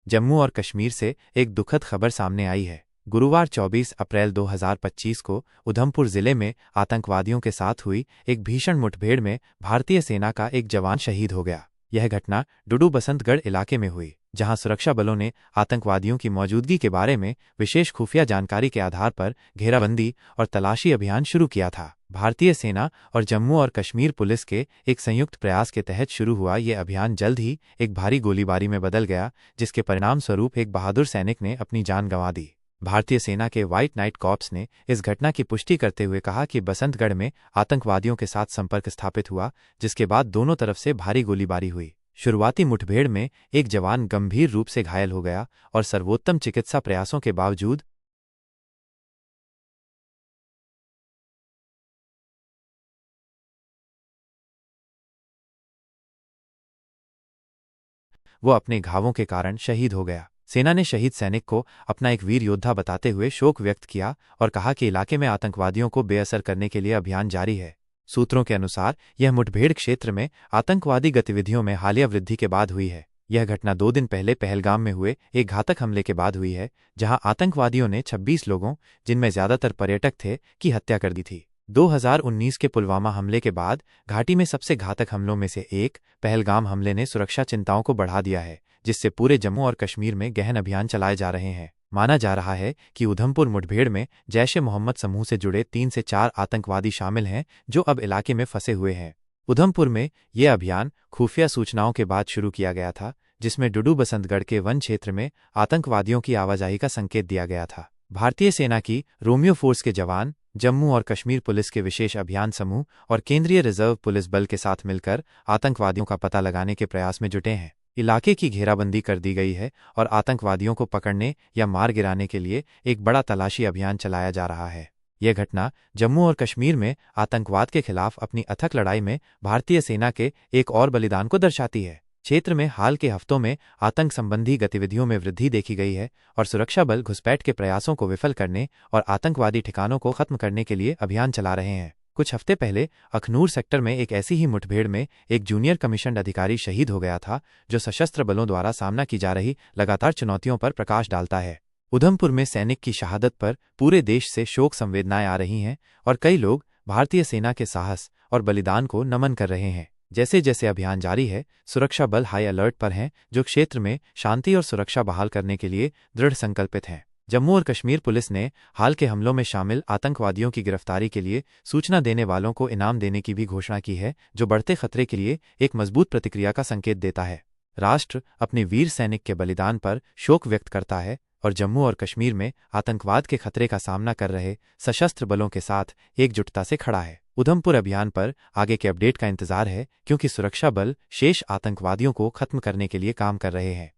जम्मू और कश्मीर से एक दुखद खबर सामने आई है। गुरुवार 24 अप्रैल 2025 को उधमपुर जिले में आतंकवादियों के साथ हुई एक भीषण मुठभेड़ में भारतीय सेना का एक जवान शहीद हो गया। यह घटना डुडू बसंतगढ़ इलाके में हुई, जहां सुरक्षा बलों ने आतंकवादियों की मौजूदगी के बारे में विशेष खुफिया जानकारी के आधार पर घेराबंदी और तलाशी अभियान शुरू किया था। भारतीय सेना और जम्मू और कश्मीर पुलिस के एक संयुक्त प्रयास के तहत शुरू हुआ ये अभियान जल्द ही एक भारी गोलीबारी में बदल गया, जिसके परिणाम स्वरूप एक बहादुर सैनिक ने अपनी जान गंवा दी। भारतीय सेना के व्हाइट नाइट कॉर्प्स ने इस घटना की पुष्टि करते हुए कहा कि बसंतगढ़ में आतंकवादियों के साथ संपर्क स्थापित हुआ, जिसके बाद दोनों तरफ से भारी गोलीबारी हुई। शुरुआती मुठभेड़ में एक जवान गंभीर रूप से घायल हो गया और सर्वोत्तम चिकित्सा प्रयासों के बावजूद वो अपने घावों के कारण शहीद हो गया। सेना ने शहीद सैनिक को अपना एक वीर योद्धा बताते हुए शोक व्यक्त किया और कहा कि इलाके में आतंकवादियों को बेअसर करने के लिए अभियान जारी है। सूत्रों के अनुसार यह मुठभेड़ क्षेत्र में आतंकवादी गतिविधियों में हालिया वृद्धि के बाद हुई है। यह घटना 2 दिन पहले पहलगाम में हुए एक घातक हमले के बाद हुई है, जहां आतंकवादियों ने 26 लोगों, जिनमें ज्यादातर पर्यटक थे, की हत्या कर दी थी। 2019 के पुलवामा हमले के बाद घाटी में सबसे घातक हमलों में से एक पहलगाम हमले ने सुरक्षा चिंताओं को बढ़ा दिया है, जिससे पूरे जम्मू और कश्मीर में गहन अभियान चलाए जा रहे हैं। माना जा रहा है कि उधमपुर मुठभेड़ में जैश-ए-मोहम्मद समूह से जुड़े 3 से 4 आतंकवादी शामिल हैं, जो अब इलाके में फंसे हुए हैं। उधमपुर में यह अभियान खुफिया सूचनाओं के बाद शुरू किया गया था, जिसमें डुडू बसंतगढ़ के वन क्षेत्र में आतंकवादियों की आवाजाही का संकेत दिया गया था। भारतीय सेना की रोमियो फोर्स के जवान, जम्मू और कश्मीर पुलिस के विशेष अभियान समूह और केंद्रीय रिजर्व पुलिस बल के साथ मिलकर आतंकवादियों का पता लगाने के प्रयास में जुटे हैं। इलाके की घेराबंदी कर दी गई है और आतंकवादियों को पकड़ने या मार गिराने के लिए एक बड़ा तलाशी अभियान चलाया जा रहा है। यह घटना जम्मू और कश्मीर में आतंकवाद के खिलाफ अपनी अथक लड़ाई में भारतीय सेना के एक और बलिदान को दर्शाती है। क्षेत्र में हाल के हफ्तों में आतंक संबंधी गतिविधियों में वृद्धि देखी गई है और सुरक्षा बल घुसपैठ के प्रयासों को विफल करने और आतंकवादी ठिकानों को खत्म करने के लिए अभियान चला रहे हैं। कुछ हफ्ते पहले अखनूर सेक्टर में एक ऐसी ही मुठभेड़ में एक जूनियर कमीशन्ड अधिकारी शहीद हो गया था, जो सशस्त्र बलों द्वारा सामना की जा रही लगातार चुनौतियों पर प्रकाश डालता है। उधमपुर में सैनिक की शहादत पर पूरे देश से शोक संवेदनाएं आ रही हैं और कई लोग भारतीय सेना के साहस और बलिदान को नमन कर रहे हैं। जैसे जैसे अभियान जारी है, सुरक्षा बल हाई अलर्ट पर हैं, जो क्षेत्र में शांति और सुरक्षा बहाल करने के लिए दृढ़ संकल्पित हैं। जम्मू और कश्मीर पुलिस ने हाल के हमलों में शामिल आतंकवादियों की गिरफ्तारी के लिए सूचना देने वालों को इनाम देने की भी घोषणा की है, जो बढ़ते खतरे के लिए एक मजबूत प्रतिक्रिया का संकेत देता है। राष्ट्र अपने वीर सैनिक के बलिदान पर शोक व्यक्त करता है और जम्मू और कश्मीर में आतंकवाद के खतरे का सामना कर रहे सशस्त्र बलों के साथ एकजुटता से खड़ा है। उधमपुर अभियान पर आगे के अपडेट का इंतजार है, क्योंकि सुरक्षा बल शेष आतंकवादियों को खत्म करने के लिए काम कर रहे हैं।